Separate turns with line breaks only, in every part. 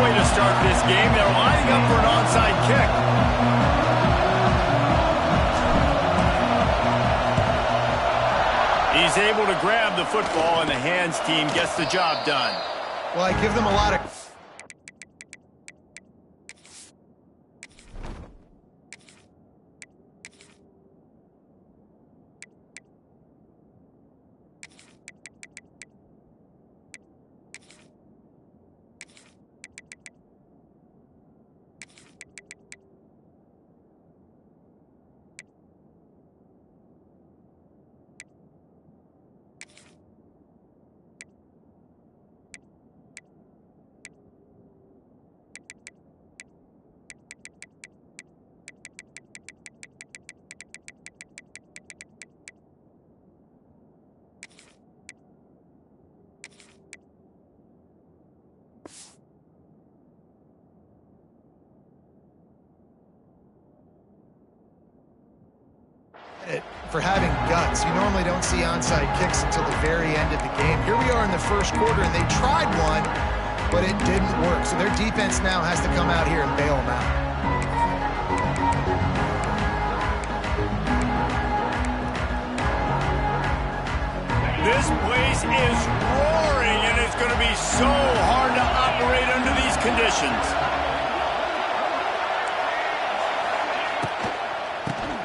way to start this game. They're lining up for an onside kick. He's able to grab the football, and the hands team gets the job done.
Well, I give them a lot of... for having guts. You normally don't see onside kicks until the very end of the game. Here we are in the first quarter, and they tried one, but it didn't work. So their defense now has to come out here and bail them out.
This place is roaring, and it's going to be so hard to operate under these conditions.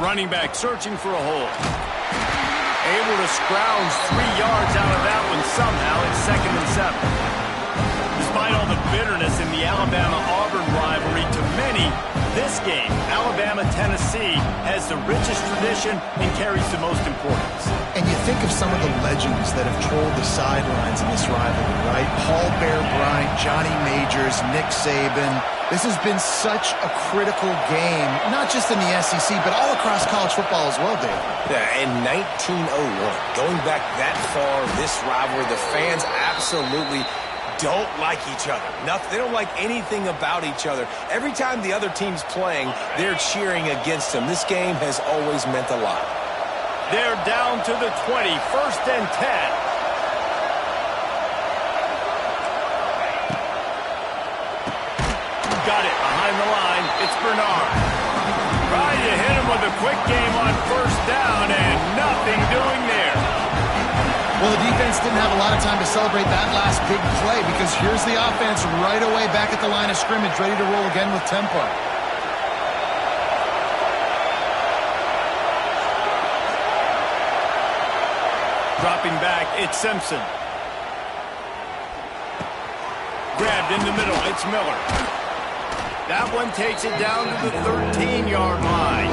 Running back searching for a hole. Able to scrounge 3 yards out of that one somehow. It's 2nd and 7. Despite all the bitterness in the Alabama-Auburn rivalry, to many, this game, Alabama-Tennessee, has the richest tradition and carries the most importance.
And you think of some of the legends that have trolled the sidelines in this rivalry, right? Paul Bear Bryant, Johnny Majors, Nick Saban. This has been such a critical game, not just in the SEC, but all across college football as well, Dave.
Yeah, in 1901, going back that far, this rivalry, the fans absolutely don't like each other. They don't like anything about each other. Every time the other team's playing, they're cheering against them. This game has always meant a lot.
They're down to the 20, 1st and 10. Got it behind the line. It's Bernard. Trying to hit him with a quick game on 1st down, and nothing doing there.
Well, the defense didn't have a lot of time to celebrate that last big play, because here's the offense right away back at the line of scrimmage, ready to roll again with tempo.
Dropping back, it's Simpson. Grabbed in the middle, it's Miller. That one takes it down to the 13-yard line.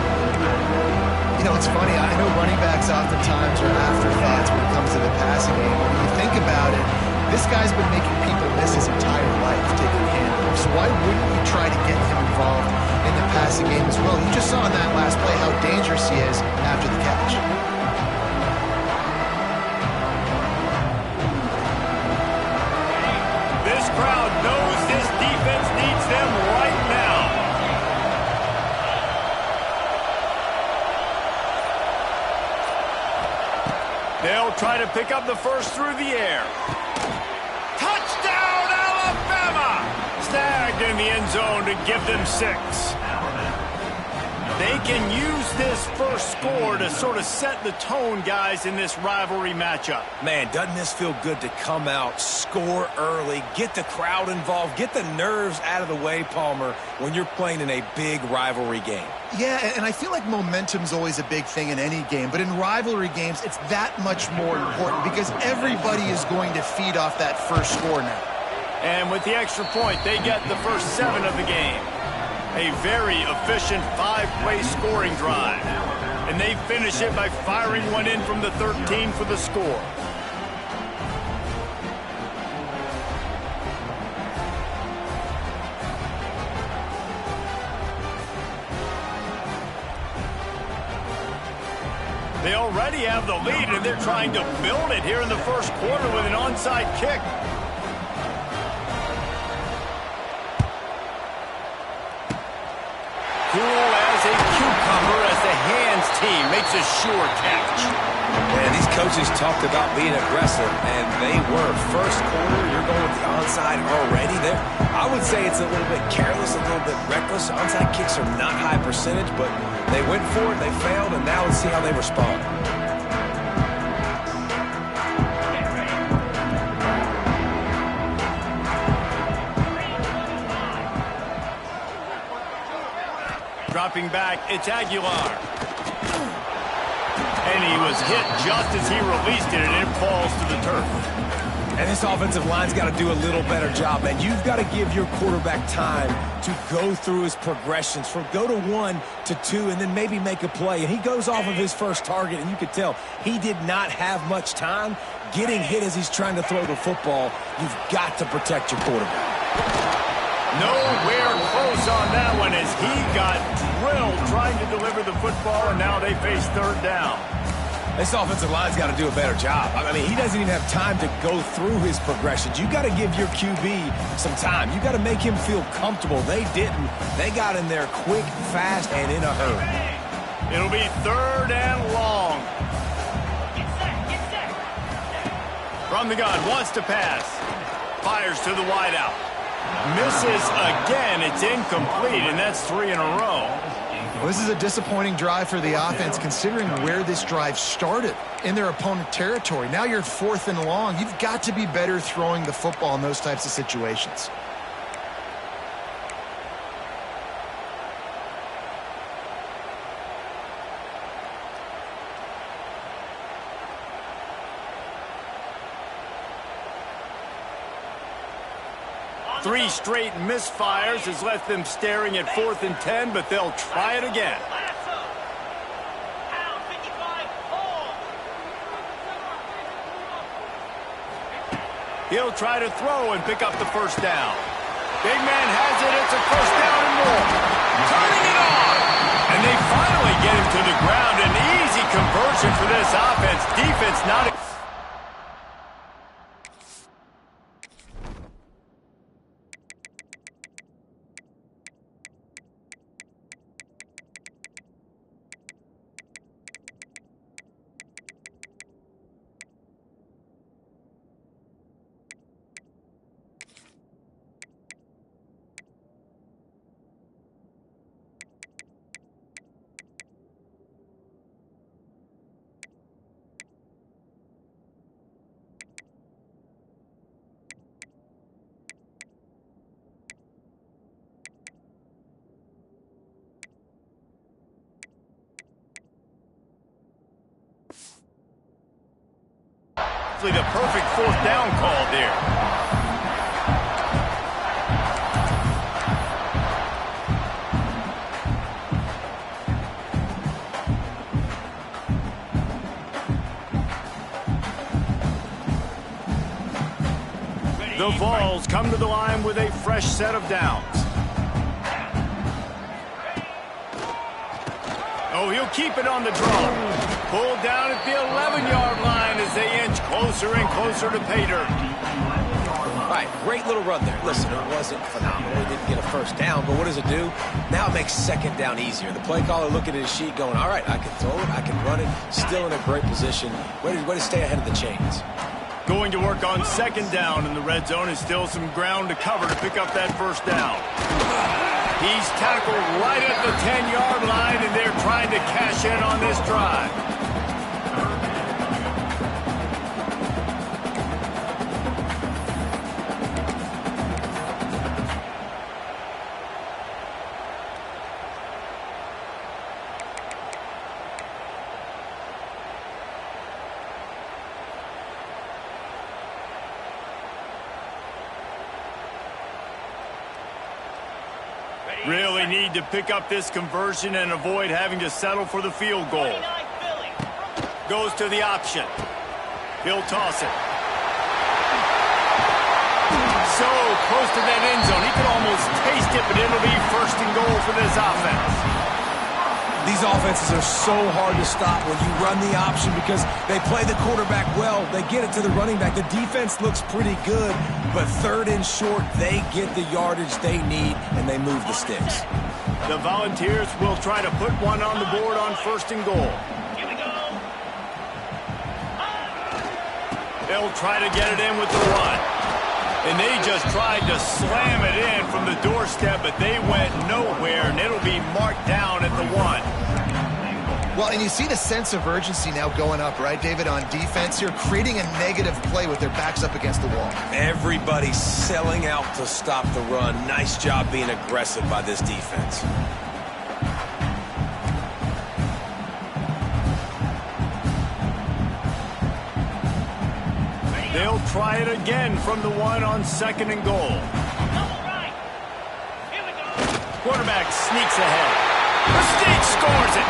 You know, it's funny. I know running backs oftentimes are afterthoughts when it comes to the passing game. When you think about it, this guy's been making people miss his entire life taking handoffs. So why wouldn't you try to get him involved in the passing game as well? You just saw in that last play how dangerous he is after the catch.
This crowd knows this defense needs them right now. They'll try to pick up the first through the air. Touchdown, Alabama! Snagged in the end zone to give them 6. They can use this first score to sort of set the tone, guys, in this rivalry matchup.
Man, doesn't this feel good to come out, score early, get the crowd involved, get the nerves out of the way, Palmer, when you're playing in a big rivalry game?
Yeah, and I feel like momentum's always a big thing in any game, but in rivalry games, it's that much more important because everybody is going to feed off that first score now.
And with the extra point, they get the first 7 of the game. A very efficient 5-play scoring drive. And they finish it by firing one in from the 13 for the score. They already have the lead, and they're trying to build it here in the first quarter with an onside kick. Cool as a cucumber as the hands team makes a sure catch.
And these coaches talked about being aggressive, and they were. First quarter, you're going with the onside already there. I would say it's a little bit careless, a little bit reckless. Onside kicks are not high percentage, but they went for it, they failed, and now let's see how they respond.
Dropping back, it's Aguilar. And he was hit just as he released it, and it falls to the turf.
And this offensive line's got to do a little better job, man. You've got to give your quarterback time to go through his progressions, from go to 1 to 2, and then maybe make a play. And he goes off of his first target, and you could tell he did not have much time getting hit as he's trying to throw the football. You've got to protect your quarterback.
Nowhere close on that one as he got drilled trying to deliver the football, and now they face third down.
This offensive line's got to do a better job. I mean, he doesn't even have time to go through his progressions. You got to give your QB some time. You got to make him feel comfortable. They didn't. They got in there quick, fast, and in a hurry.
It'll be third and long. From the gun, wants to pass. Fires to the wideout. Misses again. It's incomplete, and that's 3 in a row.
Well, this is a disappointing drive for the offense, considering where this drive started, in their opponent territory. Now you're 4th and long. You've got to be better throwing the football in those types of situations.
Three straight misfires has left them staring at 4th and 10, but they'll try it again. He'll try to throw and pick up the first down. Big man has it. It's a first down and more. Turning it on. And they finally get him to the ground. An easy conversion for this offense. Defense not... The perfect 4th down call there. The Vols come to the line with a fresh set of downs. Oh, he'll keep it on the draw. Pulled down at the 11-yard line as they inch closer and closer to pay dirt.
All right, great little run there. Listen, it wasn't phenomenal. He didn't get a first down, but what does it do? Now it makes 2nd down easier. The play caller looking at his sheet going, all right, I can throw it, I can run it, still in a great position. Way to stay ahead of the chains.
Going to work on 2nd down in the red zone is still some ground to cover to pick up that first down. He's tackled right at the 10-yard line, and they're trying to cash in on this drive. Really need to pick up this conversion and avoid having to settle for the field goal. Goes to the option. He'll toss it. So close to that end zone. He could almost taste it, but it'll be 1st and goal for this offense.
These offenses are so hard to stop when you run the option because they play the quarterback well. They get it to the running back. The defense looks pretty good, but 3rd and short, they get the yardage they need, and they move the sticks.
The Volunteers will try to put one on the board on 1st and goal.
Here we go.
They'll try to get it in with the run. And they just tried to slam it in from the doorstep, but they went nowhere, and it'll be marked down at the 1.
Well, and you see the sense of urgency now going up, right, David, on defense here, creating a negative play with their backs up against the wall.
Everybody's selling out to stop the run. Nice job being aggressive by this defense.
They'll try it again from the 1 on 2nd and goal. Quarterback sneaks ahead. The Sneak scores it.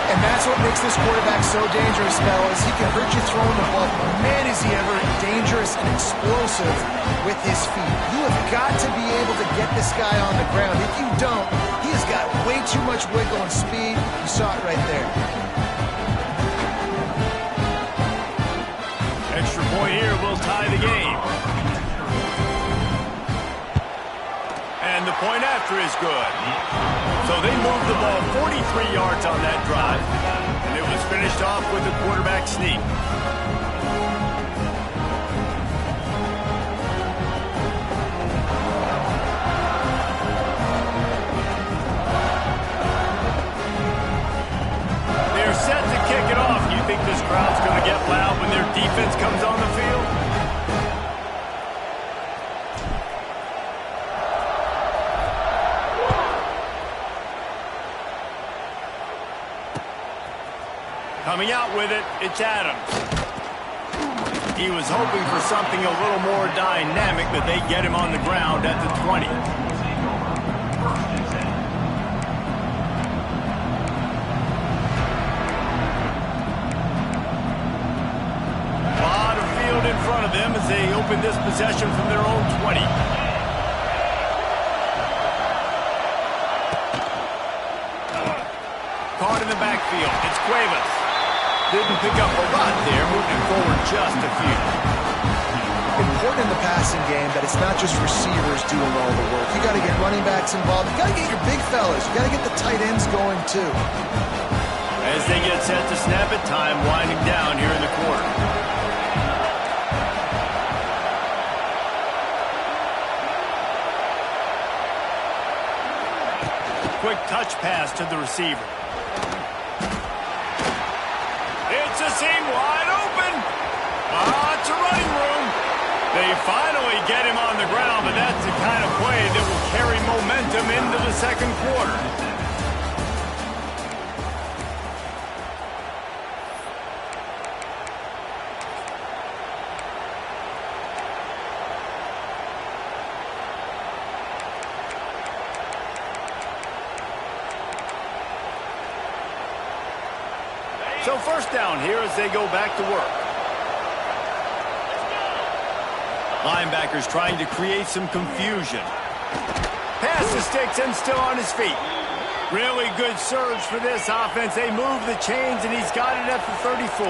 And that's what makes this quarterback so dangerous, fellas. He can hurt you throwing the ball. Man, is he ever dangerous and explosive with his feet. You have got to be able to get this guy on the ground. If you don't, he has got way too much wiggle and speed. You saw it right there.
Extra point here will tie the game. And the point after is good. So they moved the ball 43 yards on that drive, and it was finished off with a quarterback sneak. They're set to kick it off. You think this crowd's going to get loud when their defense comes on the field? Coming out with it, it's Adams. He was hoping for something a little more dynamic, but they get him on the ground at the 20. A lot of field in front of them as they open this possession from their own 20. Caught in the backfield, it's Cuevas. Didn't pick up a lot there, moving forward just a few.
Important in the passing game that it's not just receivers doing all the work. You got to get running backs involved. You got to get your big fellas. You got to get the tight ends going too.
As they get set to snap it, time winding down here in the quarter. Quick touch pass to the receiver. It's a seam wide open. It's a running room. They finally get him on the ground, but that's the kind of play that will carry momentum into the second quarter. So first down here as they go back to work. Linebackers trying to create some confusion. Pass the sticks and still on his feet. Really good surge for this offense. They move the chains and he's got it at the 34.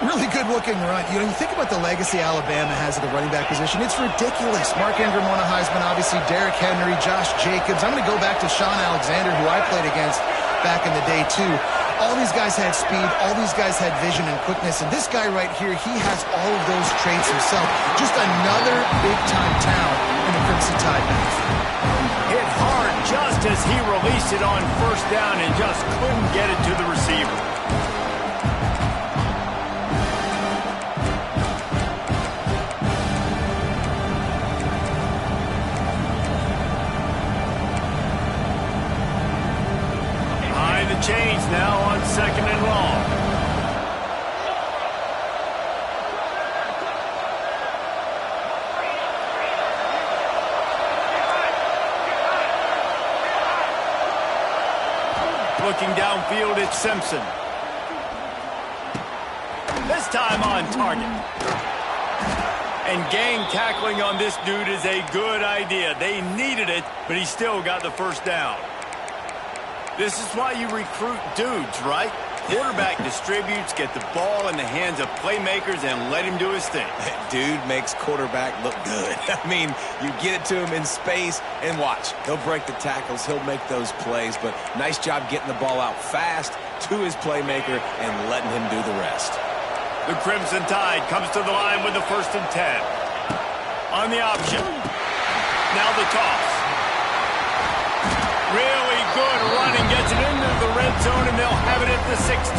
Really good looking run. You know, you think about the legacy Alabama has at the running back position. It's ridiculous. Mark Ingram won a Heisman, obviously. Derrick Henry, Josh Jacobs. I'm going to go back to Sean Alexander, who I played against back in the day, too. All these guys had speed. All these guys had vision and quickness. And this guy right here, he has all of those traits himself. Just another big-time talent in the Crimson Tide booth.
Hit hard just as he released it on first down and just couldn't get it to the receiver. Change now on second and long. Looking downfield, it's Simpson. This time on target. And gang tackling on this dude is a good idea. They needed it, but he still got the first down. This is why you recruit dudes, right? Quarterback distributes, get the ball in the hands of playmakers, and let him do his thing.
Dude makes quarterback look good. I mean, you get it to him in space, and watch. He'll break the tackles. He'll make those plays, but nice job getting the ball out fast to his playmaker and letting him do the rest.
The Crimson Tide comes to the line with the 1st and 10. On the option. Now the toss. Really good running. Gets it into the red zone, and they'll have it at the 16.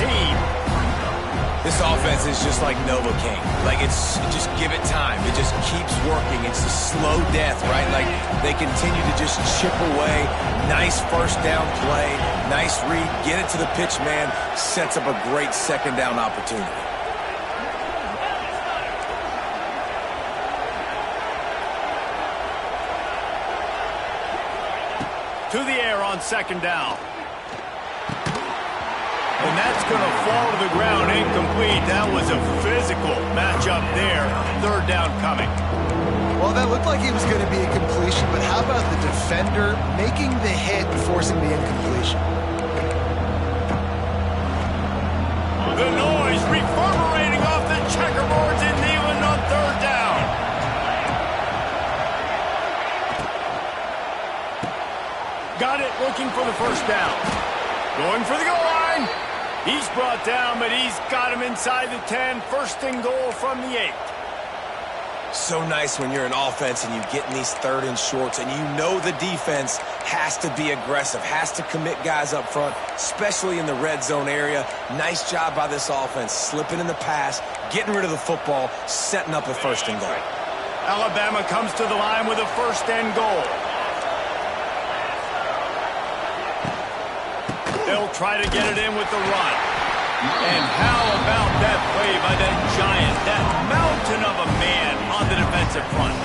This offense is just like Novocaine. Like, just give it time. It just keeps working. It's a slow death, right? Like, they continue to just chip away. Nice first down play. Nice read. Get it to the pitch man. Sets up a great second down opportunity.
To the air on 2nd down. And that's going to fall to the ground, incomplete. That was a physical matchup there. 3rd down coming.
Well, that looked like he was going to be a completion, but how about the defender making the hit and forcing the incompletion?
The noise reverberating off the checkerboards in Neyland on 3rd down. Got it, looking for the 1st down. Going for the goal line. He's brought down, but he's got him inside the 10. 1st and goal from the 8.
So nice when you're an offense and you get in these 3rd and shorts and you know the defense has to be aggressive, has to commit guys up front, especially in the red zone area. Nice job by this offense, slipping in the pass, getting rid of the football, setting up a 1st and goal.
Alabama comes to the line with a 1st and goal. They'll try to get it in with the run. And how about that play by that giant, that mountain of a man on the defensive front?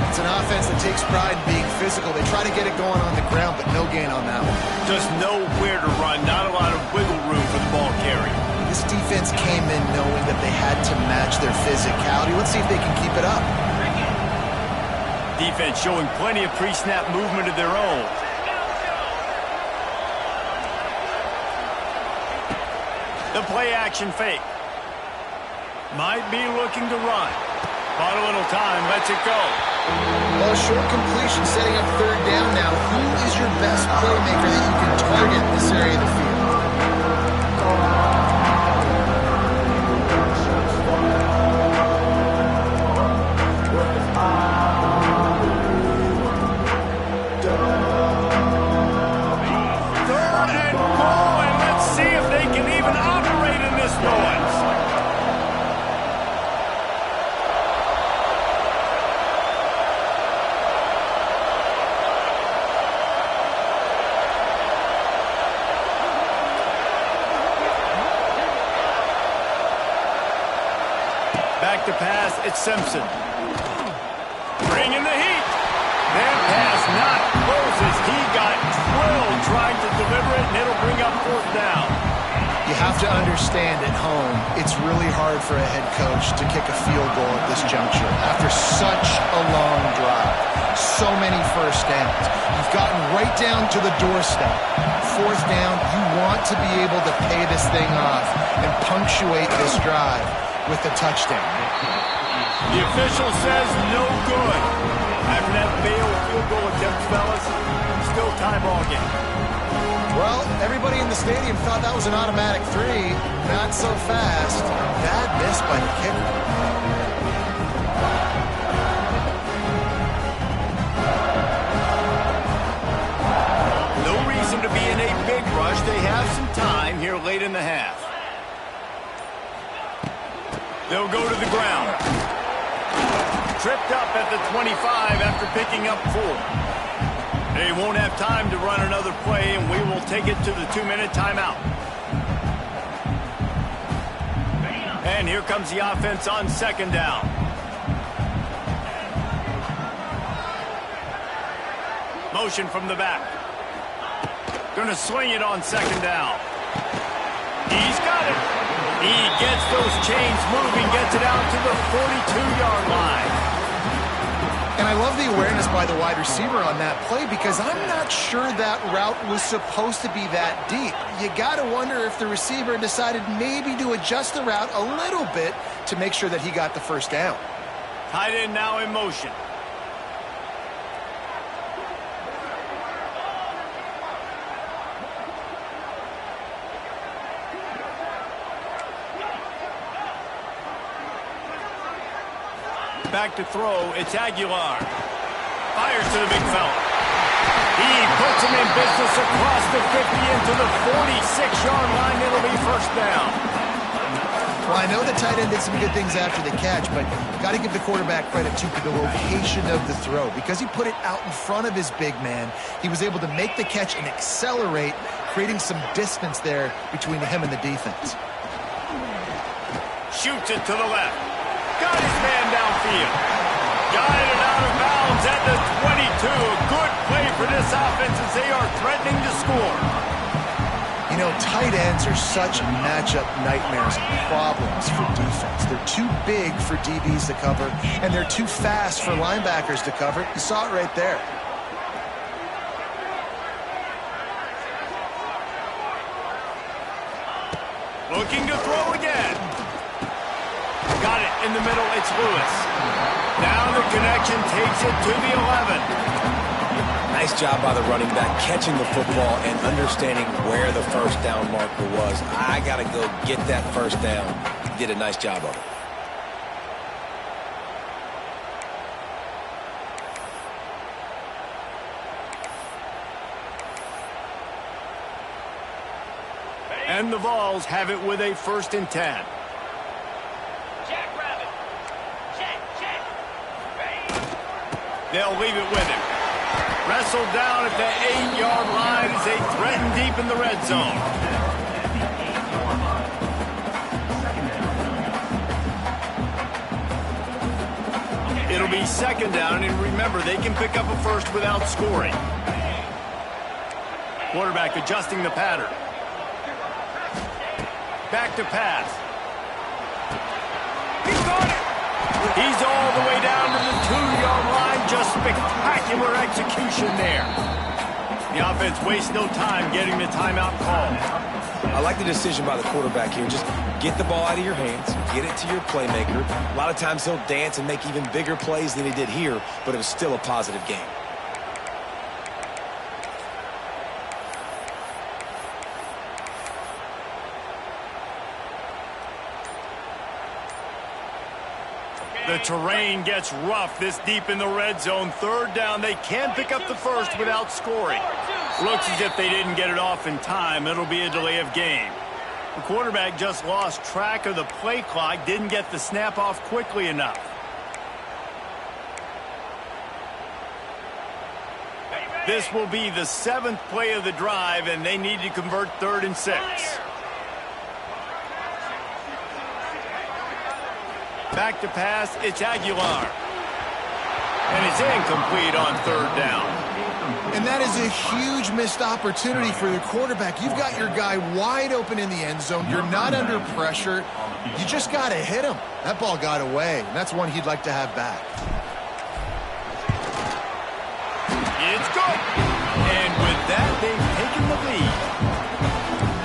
It's an offense that takes pride in being physical. They try to get it going on the ground, but no gain on that one.
Just nowhere to run, not a lot of wiggle room for the ball carrier.
This defense came in knowing that they had to match their physicality. Let's see if they can keep it up.
Defense showing plenty of pre-snap movement of their own. The play-action fake. Might be looking to run. Bought a little time, lets it go.
Well, a short completion setting up 3rd down now. Who is your best playmaker that you can target in this area of the field?
Back to pass, it's Simpson. Bringing the heat. That pass not closes. He got drilled trying to deliver it, and it'll bring up 4th down.
You have to understand at home, it's really hard for a head coach to kick a field goal at this juncture after such a long drive. So many 1st downs. You've gotten right down to the doorstep. 4th down, you want to be able to pay this thing off and punctuate this drive with the touchdown.
The official says no good. After that failed field goal attempt, fellas, still tie ball game.
Well, everybody in the stadium thought that was an automatic 3. Not so fast. Bad miss by the kicker.
No reason to be in a big rush. They have some time here late in the half. They'll go to the ground. Tripped up at the 25 after picking up 4. They won't have time to run another play, and we will take it to the 2-minute timeout. And here comes the offense on 2nd down. Motion from the back. Gonna swing it on 2nd down. He's got it. He gets those chains moving, gets it out to the 42-yard line.
And I love the awareness by the wide receiver on that play because I'm not sure that route was supposed to be that deep. You got to wonder if the receiver decided maybe to adjust the route a little bit to make sure that he got the 1st down.
Tight end now in motion. Back to throw, it's Aguilar. Fires to the big fella. He puts him in business across the 50 into the 46-yard line. It'll be first down.
Well, I know the tight end did some good things after the catch, but got to give the quarterback credit, too, for the location of the throw. Because he put it out in front of his big man, he was able to make the catch and accelerate, creating some distance there between him and the defense.
Shoots it to the left. Got his man downfield. Guided out of bounds at the 22. A good play for this offense as they are threatening to score.
You know, tight ends are such matchup nightmares and problems for defense. They're too big for DBs to cover, and they're too fast for linebackers to cover. You saw it right there.
Looking to throw again. Got it in the middle. It's Lewis. Now the connection takes it to the 11.
Nice job by the running back, catching the football and understanding where the first down marker was. I got to go get that first down. He did a nice job of it.
And the Vols have it with a 1st and 10. They'll leave it with him. Wrestled down at the 8-yard line as they threaten deep in the red zone. It'll be 2nd down, and remember, they can pick up a first without scoring. Quarterback adjusting the pattern. Back to pass. He's got it! He's all the way down to the 2-yard line. Just spectacular execution there. The offense wastes no time getting the timeout called.
I like the decision by the quarterback here. Just get the ball out of your hands, get it to your playmaker. A lot of times he'll dance and make even bigger plays than he did here, but it was still a positive game.
The terrain gets rough this deep in the red zone. 3rd down. They can't pick up the first without scoring. Looks as if they didn't get it off in time. It'll be a delay of game. The quarterback just lost track of the play clock, didn't get the snap off quickly enough. This will be the 7th play of the drive, and they need to convert 3rd and 6. Back to pass, it's Aguilar. And it's incomplete on 3rd down.
And that is a huge missed opportunity for the quarterback. You've got your guy wide open in the end zone. You're not under pressure. You just got to hit him. That ball got away, and that's one he'd like to have back.
It's good. And with that, they've taken the lead.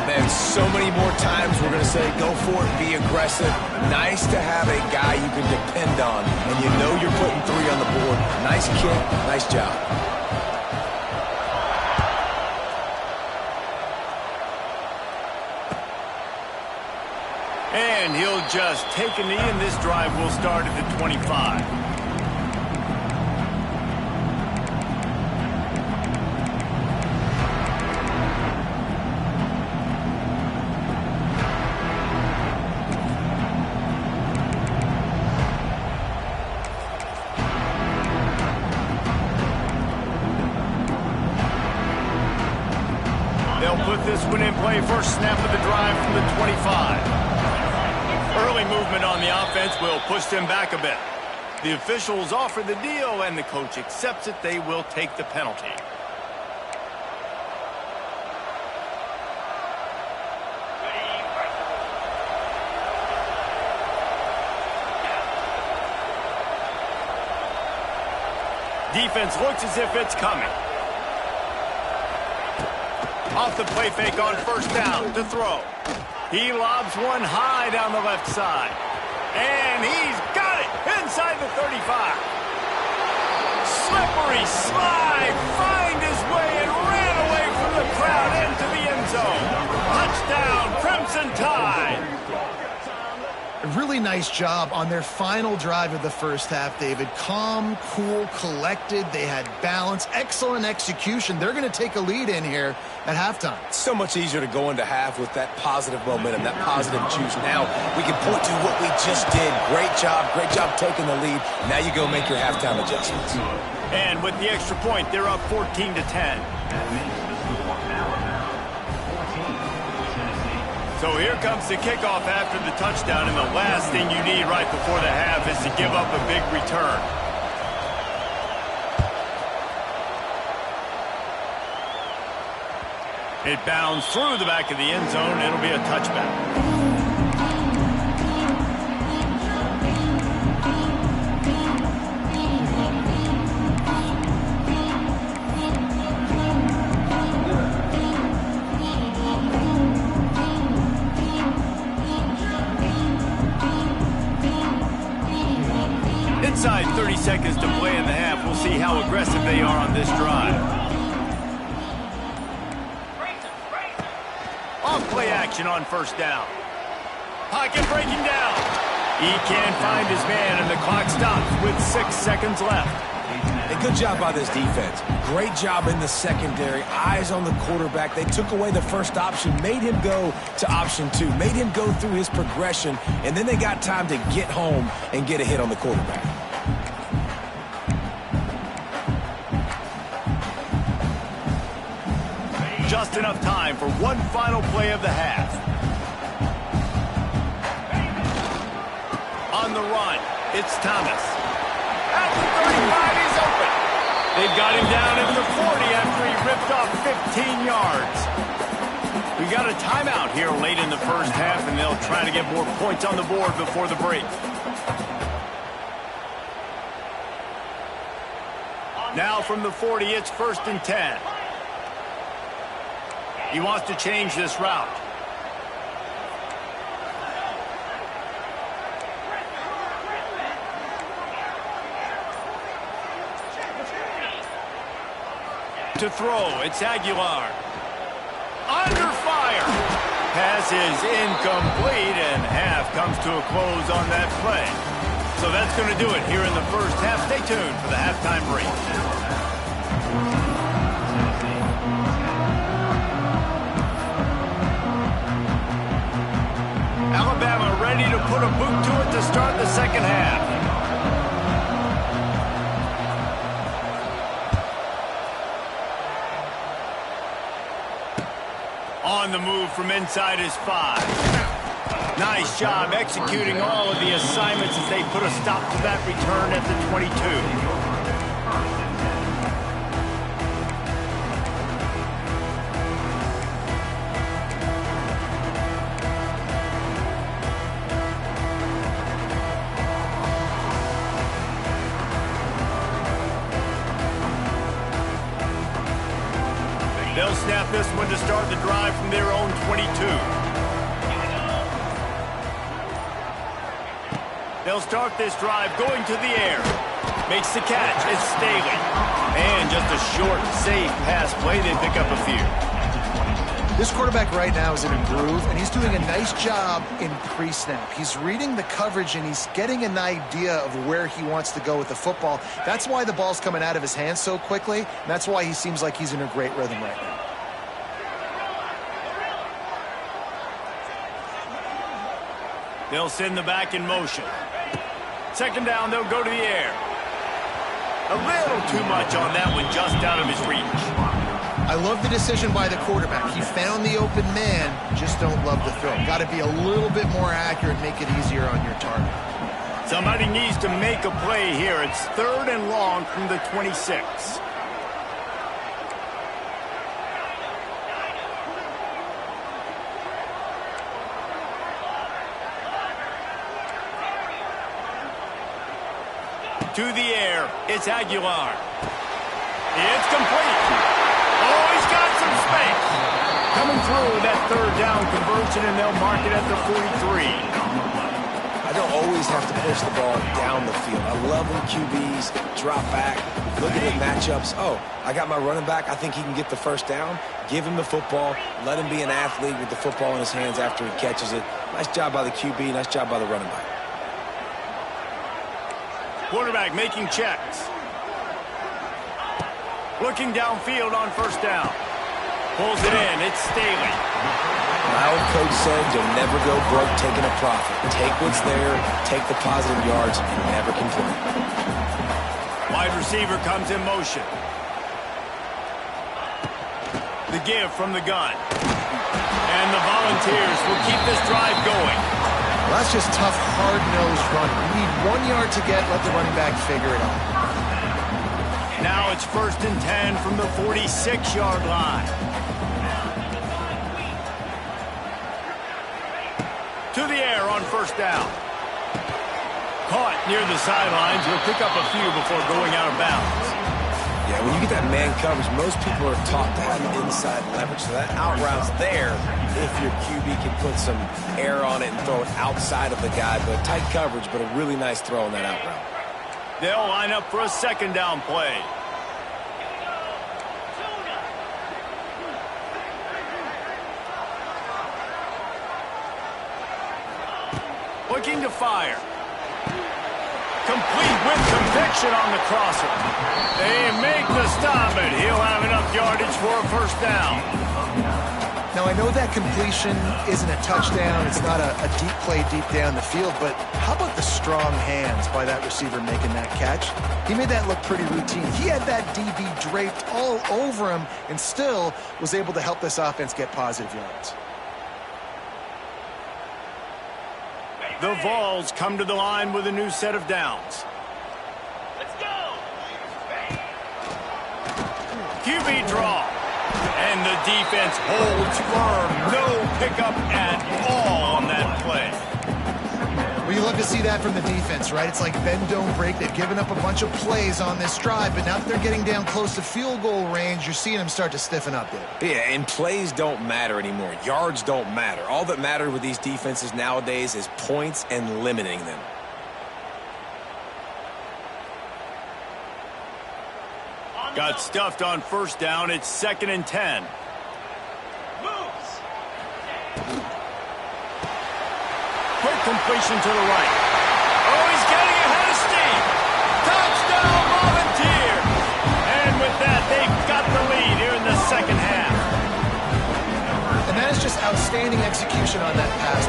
Man, so many more times we're going to say, go for it, be aggressive. Nice to have a guy you can depend on, and you know you're putting 3 on the board. Nice kick, nice job.
And he'll just take a knee, and this drive will start at the 25. They'll put this one in play. First snap of the drive from the 25. Early movement on the offense will push them back a bit. The officials offer the deal, and the coach accepts it. They will take the penalty. Defense looks as if it's coming. Off the play fake on 1st down to throw. He lobs one high down the left side. And he's got it inside the 35. Slippery slide, find his way and ran away from the crowd into the end zone. Touchdown, Crimson Tide.
It really really nice job on their final drive of the first half, David. Calm, cool, collected. They had balance, excellent execution. They're going to take a lead in here at halftime.
It's so much easier to go into half with that positive momentum, that positive juice. Now we can point to what we just did. Great job taking the lead. Now you go make your halftime adjustments.
And with the extra point, they're up 14-10. So here comes the kickoff after the touchdown, and the last thing you need right before the half is to give up a big return. It bounds through the back of the end zone. It'll be a touchback. Inside 30 seconds to play in the half. We'll see how aggressive they are on this drive. On play action on first down. Pocket breaking down. He can't find his man, and the clock stops with 6 seconds left.
And good job by this defense. Great job in the secondary. Eyes on the quarterback. They took away the first option, made him go to option 2, made him go through his progression, and then they got time to get home and get a hit on the quarterback.
Just enough time for one final play of the half. On the run, it's Thomas. At the 35, he's open. They've got him down at the 40 after he ripped off 15 yards. We got a timeout here late in the first half, and they'll try to get more points on the board before the break. Now from the 40, it's 1st and 10. He wants to change this route. To throw, it's Aguilar. Under fire. Pass is incomplete, and half comes to a close on that play. So that's going to do it here in the first half. Stay tuned for the halftime break. Alabama ready to put a boot to it to start the second half. On the move from inside his 5. Nice job executing all of the assignments as they put a stop to that return at the 22. They'll snap this one to start the drive from their own 22. They'll start this drive going to the air. Makes the catch. It's Staley. And just a short, safe pass play. They pick up a few.
This quarterback right now is in a groove, and he's doing a nice job in pre-snap. He's reading the coverage, and he's getting an idea of where he wants to go with the football. That's why the ball's coming out of his hands so quickly, and that's why he seems like he's in a great rhythm right now.
They'll send the back in motion. Second down, they'll go to the air. A little too much on that one, just out of his reach.
I love the decision by the quarterback. He found the open man, just don't love the throw. Got to be a little bit more accurate, make it easier on your target.
Somebody needs to make a play here. It's 3rd and long from the 26. To the air, it's Aguilar. It's complete. Oh, he's got some space. Coming through that 3rd down conversion, and they'll mark it at the 43.
I don't always have to push the ball down the field. I love when QBs drop back, look at the matchups. Oh, I got my running back. I think he can get the first down. Give him the football. Let him be an athlete with the football in his hands after he catches it. Nice job by the QB. Nice job by the running back.
Quarterback making checks. Looking downfield on first down. Pulls it in. It's Staley.
My old coach said you'll never go broke taking a profit. Take what's there, take the positive yards, and never complain.
Wide receiver comes in motion. The give from the gun. And the Volunteers will keep this drive going.
Well, that's just tough, hard-nosed running. You need 1 yard to get, let the running back figure it out.
Now it's 1st and 10 from the 46-yard line. To the air on first down. Caught near the sidelines. He'll pick up a few before going out of bounds.
Yeah, when you get that man coverage, most people are taught to have inside leverage. So that out route's there if your QB can put some air on it and throw it outside of the guy. But tight coverage, but a really nice throw on that out route.
They'll line up for a 2nd down play. Looking to fire. Complete with conviction on the crosser. They make the stop, and he'll have enough yardage for a 1st down.
Now, I know that completion isn't a touchdown. It's not a deep play deep down the field, but how about the strong hands by that receiver making that catch? He made that look pretty routine. He had that DB draped all over him and still was able to help this offense get positive yards.
The Vols come to the line with a new set of downs. Let's go! QB draw. And the defense holds firm. No pickup at all on that play.
Well, you love to see that from the defense, right? It's like bend, don't break. They've given up a bunch of plays on this drive, but now that they're getting down close to field goal range, you're seeing them start to stiffen up there.
Yeah, and plays don't matter anymore. Yards don't matter. All that matters with these defenses nowadays is points and limiting them.
Got stuffed on first down. It's 2nd and 10. Quick completion to the right. Oh, he's getting ahead of steam. Touchdown, Volunteers. And with that, they've got the lead here in the 2nd half.
And that is just outstanding execution on that pass.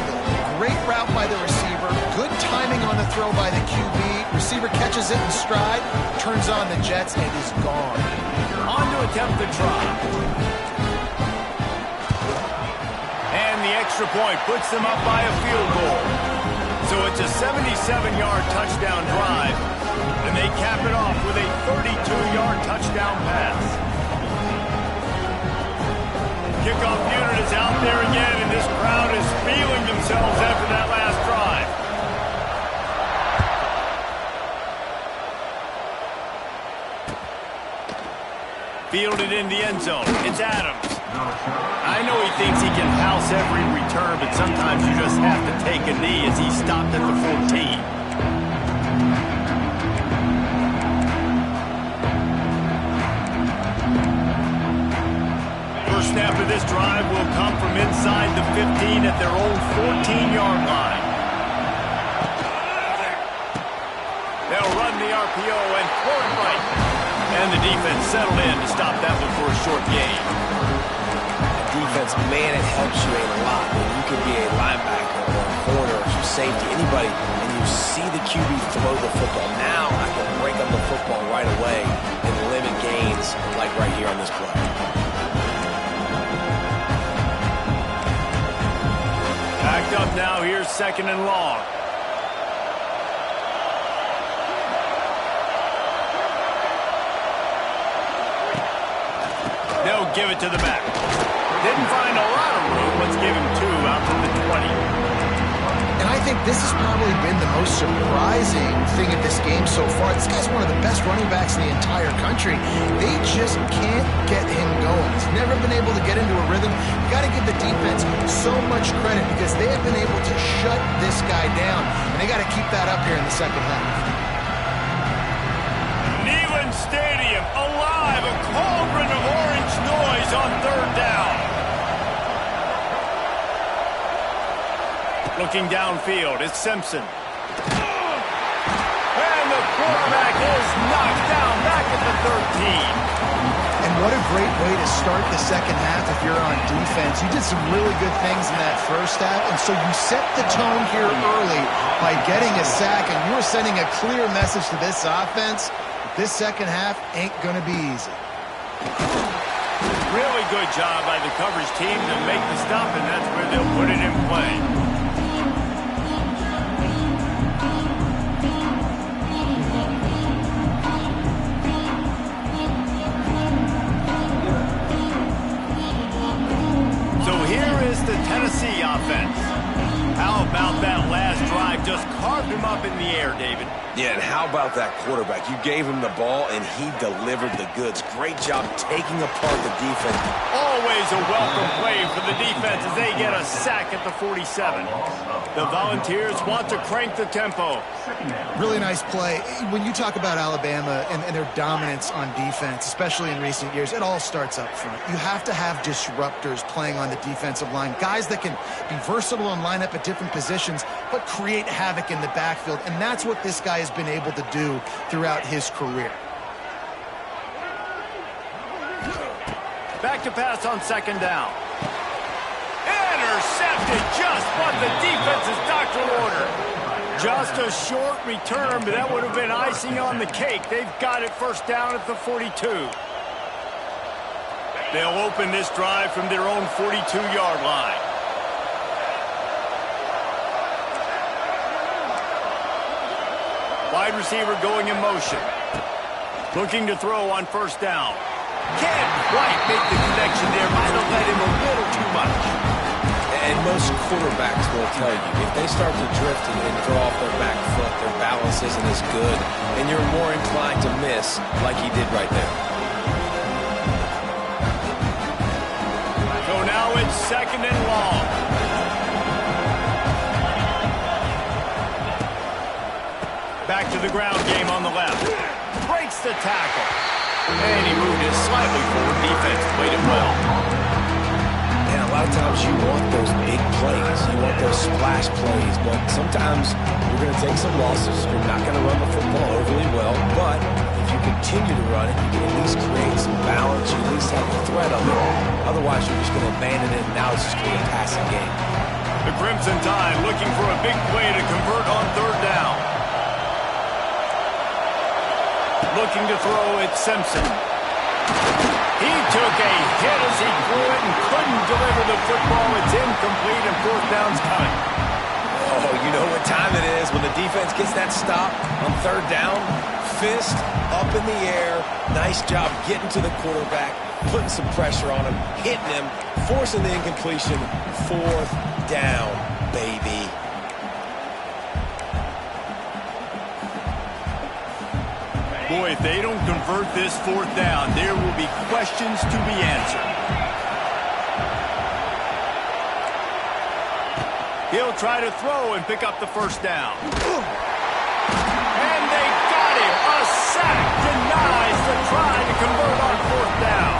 Great route by the receiver. Good timing on the throw by the QB. Receiver catches it in stride, turns on the jets, and is gone.
On to attempt the try. And the extra point puts them up by a field goal. So it's a 77-yard touchdown drive, and they cap it off with a 32-yard touchdown pass. Kickoff unit is out there again, and this crowd is feeling themselves after that last drive. Fielded in the end zone. It's Adams. I know he thinks he can house every return, but sometimes you just have to take a knee as he stopped at the 14. First snap of this drive will come from inside the 15 at their own 14-yard line. They'll run the RPO and throw it right. And the defense settled in to stop that one for a short gain.
Defense, man, it helps you a lot when you can be a linebacker or a corner or safety, anybody, and you see the QB throw the football. Now I can break on the football right away and limit gains like right here on this play.
Backed up now. Here's 2nd and long. They'll give it to the back. Didn't find a lot of room. Let's give him 2 out from the 20.
And I think this has probably been the most surprising thing of this game so far. This guy's one of the best running backs in the entire country. They just can't get him going. He's never been able to get into a rhythm. You got to give the defense so much credit because they have been able to shut this guy down. And they got to keep that up here in the 2nd half.
Stadium alive, a cauldron of orange noise on 3rd down. Looking downfield, it's Simpson. And the quarterback
what a great way to start the second half if you're on defense. You did some really good things in that first half, and so you set the tone here early by getting a sack, and you were sending a clear message to this offense. This second half ain't going to be easy.
Really good job by the coverage team to make the stop, and that's where they'll put it in play. The Tennessee offense. How about that last drive? Just carved him up in the air, David.
Yeah, and how about that quarterback? You gave him the ball, and he delivered the goods. Great job taking apart the defense.
Always a welcome play for the defense as they get a sack at the 47. The Volunteers want to crank the tempo.
Really nice play. When you talk about Alabama and their dominance on defense, especially in recent years, it all starts up front. You have to have disruptors playing on the defensive line, guys that can be versatile and line up at different positions, but create havoc in the backfield, and that's what this guy has been able to do throughout his career.
Back to pass on second down. Intercepted, just what the defense's doctor ordered. Just a short return, but that would have been icing on the cake. They've got it first down at the 42. They'll open this drive from their own 42-yard line. Wide receiver going in motion. Looking to throw on first down. Can't quite make the connection there. Might have led him a little too much.
And most quarterbacks will tell you, if they start to drift and throw off their back foot, their balance isn't as good, and you're more inclined to miss like he did right there.
So now it's second and long. Back to the ground game on the left. Breaks the tackle. And he moved it slightly forward. Defense played it well.
And a lot of times you want those big plays. You want those splash plays. But sometimes you're going to take some losses. You're not going to run the football overly well. But if you continue to run it, you can at least create some balance. You at least have a threat on it. Otherwise, you're just going to abandon it. And now it's just going to be a passing game.
The Crimson Tide looking for a big play to convert on third down. Looking to throw at Simpson. He took a hit as he threw it and couldn't deliver the football. It's incomplete and fourth down's coming.
Oh, you know what time it is when the defense gets that stop on third down. Fist up in the air. Nice job getting to the quarterback, putting some pressure on him, hitting him, forcing the incompletion. Fourth down, baby.
Boy, if they don't convert this fourth down, there will be questions to be answered. He'll try to throw and pick up the first down. And they got him. A sack denies the try to convert on fourth down.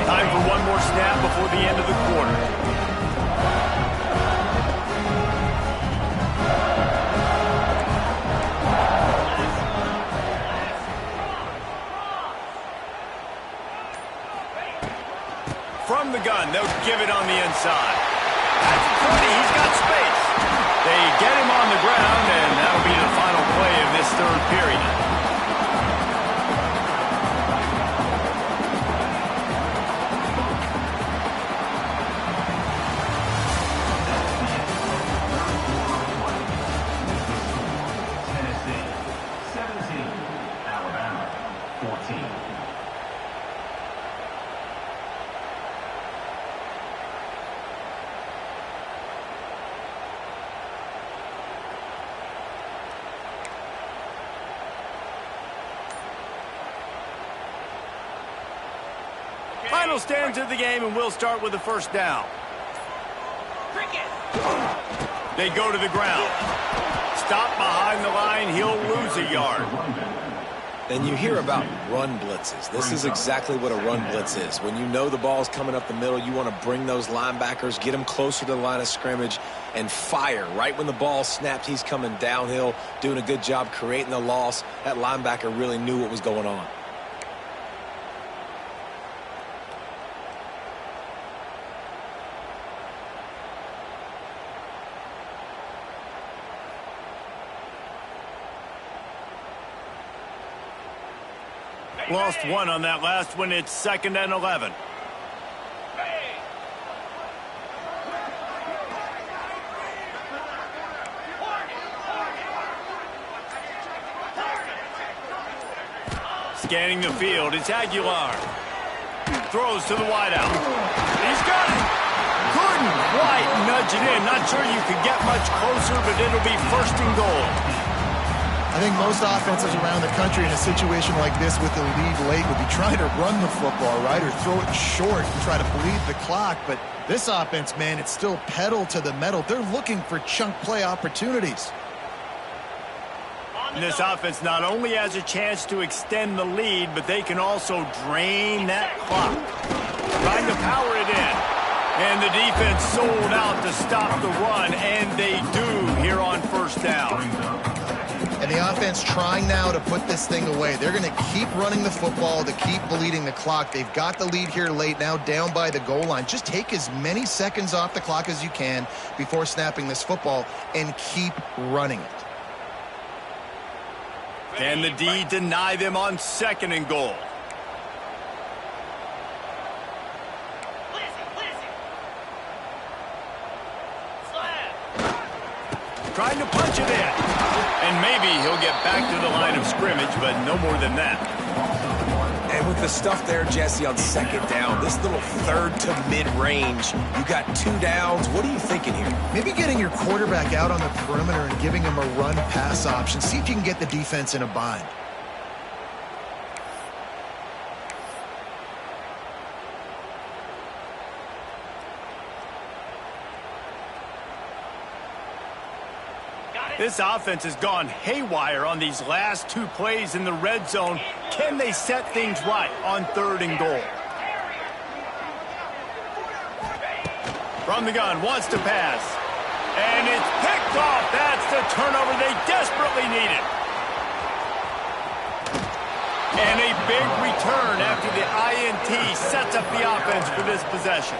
Time for one more snap before the end of the quarter. From the gun, they'll give it on the inside. That's 20, he's got space. They get him on the ground, and that'll be the final play of this third period.
Tennessee, 17, Alabama, 14.
Final stands of the game, and we'll start with the first down. They go to the ground. Stop behind the line. He'll lose a yard.
And you hear about run blitzes. This is exactly what a run blitz is. When you know the ball's coming up the middle, you want to bring those linebackers, get them closer to the line of scrimmage, and fire. Right when the ball snapped, he's coming downhill, doing a good job creating the loss. That linebacker really knew what was going on.
Lost one on that last one. It's 2nd and 11. Scanning the field, it's Aguilar. Throws to the wideout. He's got it. Couldn't quite nudge it in. Not sure you could get much closer, but it'll be 1st and goal.
I think most offenses around the country in a situation like this with the lead late would be trying to run the football, right, or throw it short and try to bleed the clock. But this offense, man, it's still pedal to the metal. They're looking for chunk play opportunities.
And this offense not only has a chance to extend the lead, but they can also drain that clock. Trying to power it in. And the defense sold out to stop the run, and they do here on 1st down.
And the offense trying now to put this thing away. They're going to keep running the football to keep bleeding the clock. They've got the lead here late, now down by the goal line. Just take as many seconds off the clock as you can before snapping this football and keep running it.
Can the D deny them on 2nd and goal? Trying to punch it in. And maybe he'll get back to the line of scrimmage, but no more than that.
And with the stuff there, Jesse, on 2nd down, this little 3rd to mid-range, you got 2 downs. What are you thinking here?
Maybe getting your quarterback out on the perimeter and giving him a run-pass option. See if you can get the defense in a bind.
This offense has gone haywire on these last 2 plays in the red zone. Can they set things right on 3rd and goal? From the gun, wants to pass. And it's picked off. That's the turnover they desperately needed. And a big return after the INT sets up the offense for this possession.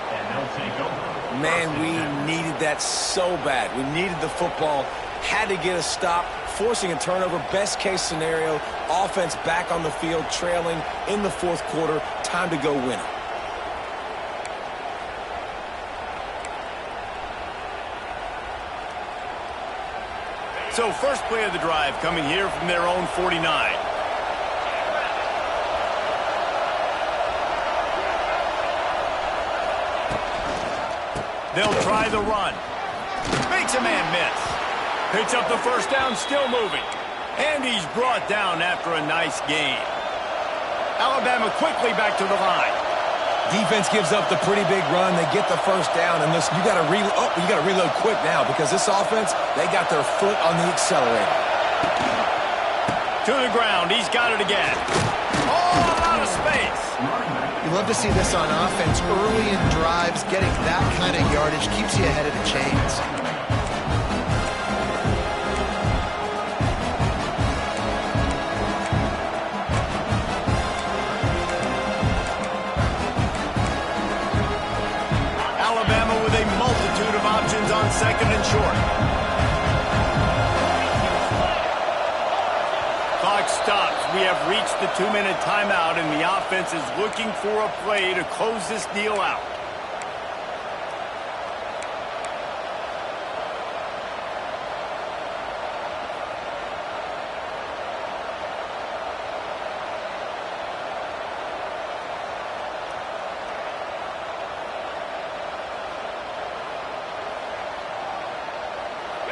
Man, we needed that so bad. We needed the football. Had to get a stop, forcing a turnover. Best case scenario, offense back on the field, trailing in the 4th quarter. Time to go win it.
So 1st play of the drive coming here from their own 49. They'll try the run. Makes a man miss. Picks up the 1st down, still moving. And he's brought down after a nice gain. Alabama quickly back to the line.
Defense gives up the pretty big run. They get the 1st down, and listen, you got to reload quick now because this offense, they got their foot on the accelerator.
To the ground, he's got it again. Oh, a lot of space.
You love to see this on offense early in drives. Getting that kind of yardage keeps you ahead of the chains.
On 2nd and short. Clock stops. We have reached the 2-minute timeout, and the offense is looking for a play to close this deal out.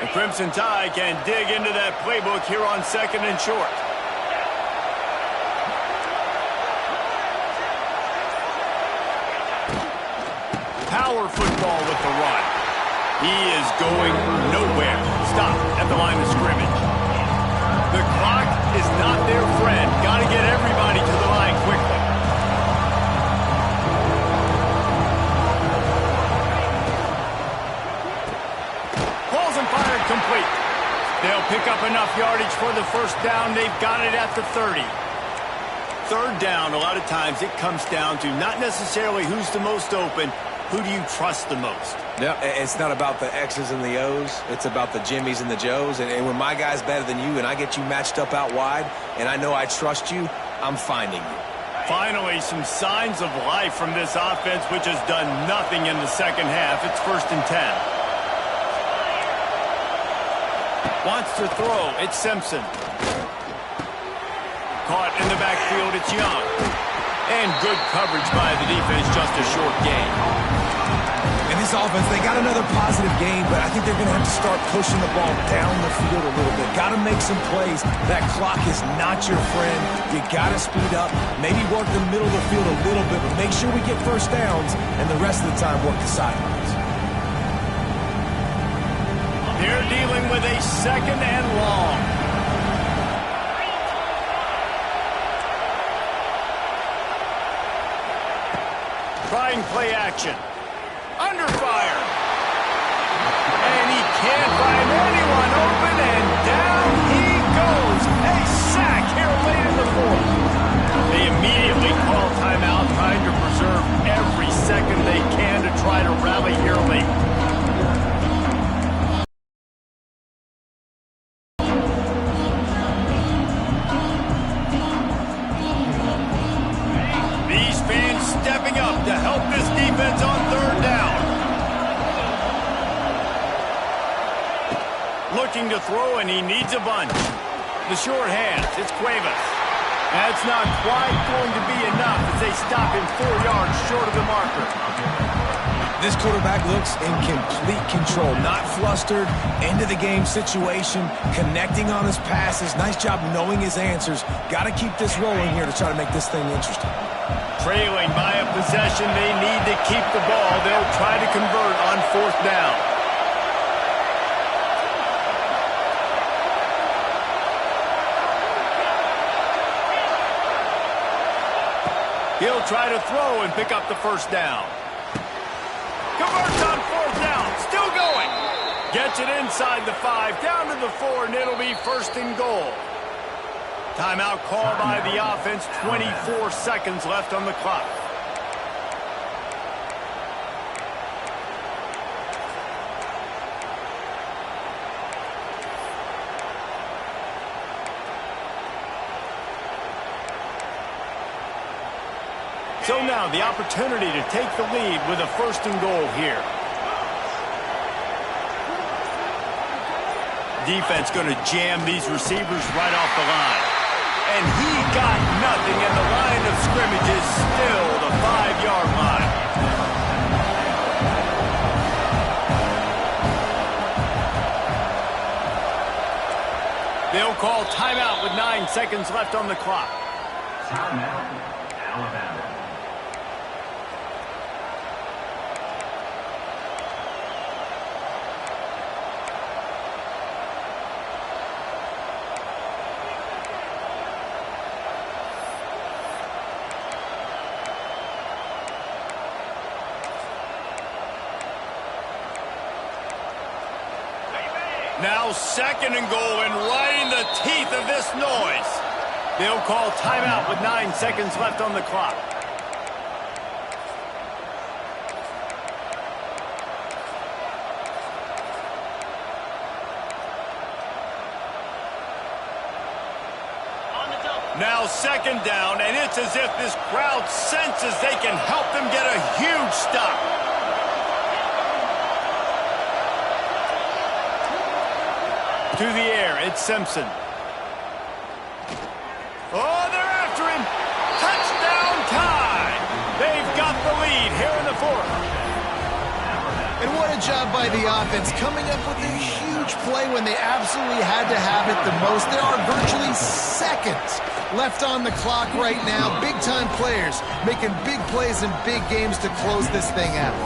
The Crimson Tide can dig into that playbook here on 2nd and short. Power football with the run. He is going nowhere. Stop at the line of scrimmage. The clock is not their friend. Got to get everybody to the line quickly. Pulls and fired complete. They'll pick up enough yardage for the first down. They've got it at the 30. Third down, a lot of times it comes down to not necessarily who's the most open, who do you trust the most?
Yeah, it's not about the X's and the O's. It's about the Jimmies and the Joes. And when my guy's better than you and I get you matched up out wide and I know I trust you, I'm finding you.
Finally, some signs of life from this offense, which has done nothing in the second half. It's 1st and 10. Wants to throw. It's Simpson. Caught in the backfield. It's Young. And good coverage by the defense. Just a short gain.
And this offense, they got another positive game, but I think they're going to have to start pushing the ball down the field a little bit. Got to make some plays. That clock is not your friend. You got to speed up. Maybe work the middle of the field a little bit, but make sure we get first downs, and the rest of the time work the sidelines.
They're dealing with a 2nd and long. Trying play action. Under fire. And he can't find anyone open, and down he goes. A sack here late in the 4th. They immediately call timeout, trying to preserve every second they can to try to rally here late. Stepping up to help this defense on 3rd down. Looking to throw, and he needs a bunch. The short hands, it's Cuevas. That's not quite going to be enough as they stop him 4 yards short of the marker.
This quarterback looks in complete control, not flustered, end-of-the-game situation, connecting on his passes. Nice job knowing his answers. Got to keep this rolling here to try to make this thing interesting.
Trailing by a possession, they need to keep the ball. They'll try to convert on 4th down. He'll try to throw and pick up the first down. Converts on 4th down, still going. Gets it inside the 5, down to the 4, and it'll be 1st and goal. Timeout called by the offense, 24 seconds left on the clock. So now the opportunity to take the lead with a 1st and goal here. Defense going to jam these receivers right off the line. And he got nothing, and the line of scrimmage is still the 5-yard line. They'll call timeout with 9 seconds left on the clock.
Timeout, Alabama.
Now 2nd and goal, and right in the teeth of this noise. They'll call timeout with 9 seconds left on the clock. Now 2nd down, and it's as if this crowd senses they can help them get a huge stop. To the air, it's Simpson. Oh, they're after him. Touchdown tie. They've got the lead here in the 4th.
And what a job by the offense, coming up with a huge play when they absolutely had to have it the most. There are virtually seconds left on the clock right now. Big-time players making big plays in big games to close this thing out.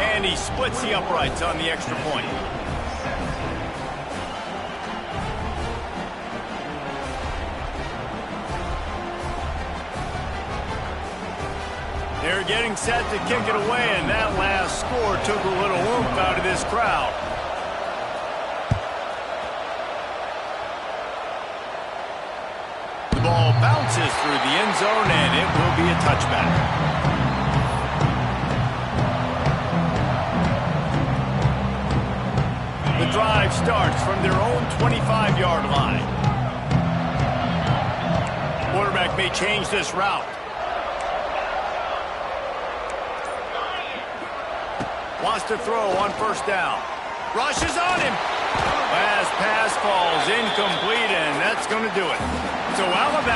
And he splits the uprights on the extra point. They're getting set to kick it away, and that last score took a little oomph out of this crowd. The ball bounces through the end zone, and it will be a touchback. The drive starts from their own 25-yard line. Quarterback may change this route. Wants to throw on first down. Rushes on him. Last pass falls incomplete, and that's going to do it. So Alabama